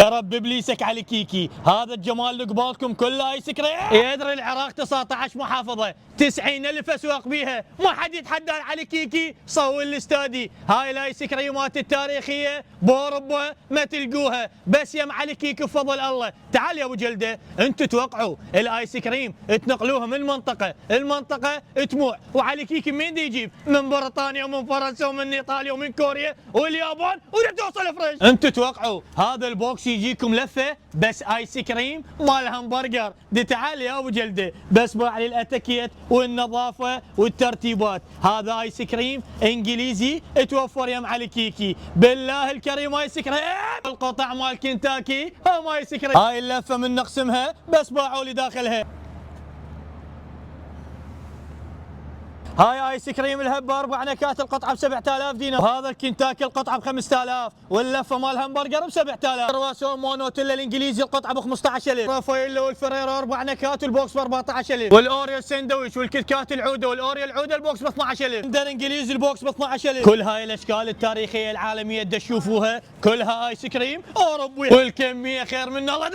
يا رب ابليسك على كيكي، هذا الجمال اللي قبالكم كله ايس كريم. يدري العراق 19 محافظه 90,000 اسواق بيها، ما حد يتحدى على كيكي. صور الاستادي، هاي الايس كريمات التاريخيه باوروبا ما تلقوها، بس يم على كيكي بفضل الله. تعال يا ابو جلده، انتم توقعوا الايس كريم تنقلوها من منطقه المنطقه تموع، وعلي كيكي من دي يجيب؟ من بريطانيا ومن فرنسا ومن ايطاليا ومن كوريا واليابان وتوصل فرنش. انتم توقعوا هذا البوكس يجيكم لفه بس ايس كريم مال همبرجر. دي تعال يا ابو جلده، بس على الاتيكيت والنظافه والترتيبات. هذا ايس كريم انجليزي توفر يم علي كيكي، بالله الكريم ايس كريم. القطع مال كنتاكي هم ايس كريم. هاي اللفه من نقسمها بس باعوا لي داخلها. هاي ايس كريم الهب باربع نكات، القطعه ب 7000 دينار، وهذا الكنتاكي القطعه ب 5000، واللفه مال همبرجر ب 7000. كرواسون مونوتيلا الانجليزي القطعه ب 15000. رافاييلا والفريرا اربع نكات والبوكس ب 14000، والاوريو الساندويتش والكيت كات العوده والاوريو العوده البوكس ب 12000، عندنا انجليزي البوكس ب 12000. كل هاي الاشكال التاريخيه العالميه تشوفوها كلها ايس كريم اوروبي، والكميه خير من الله.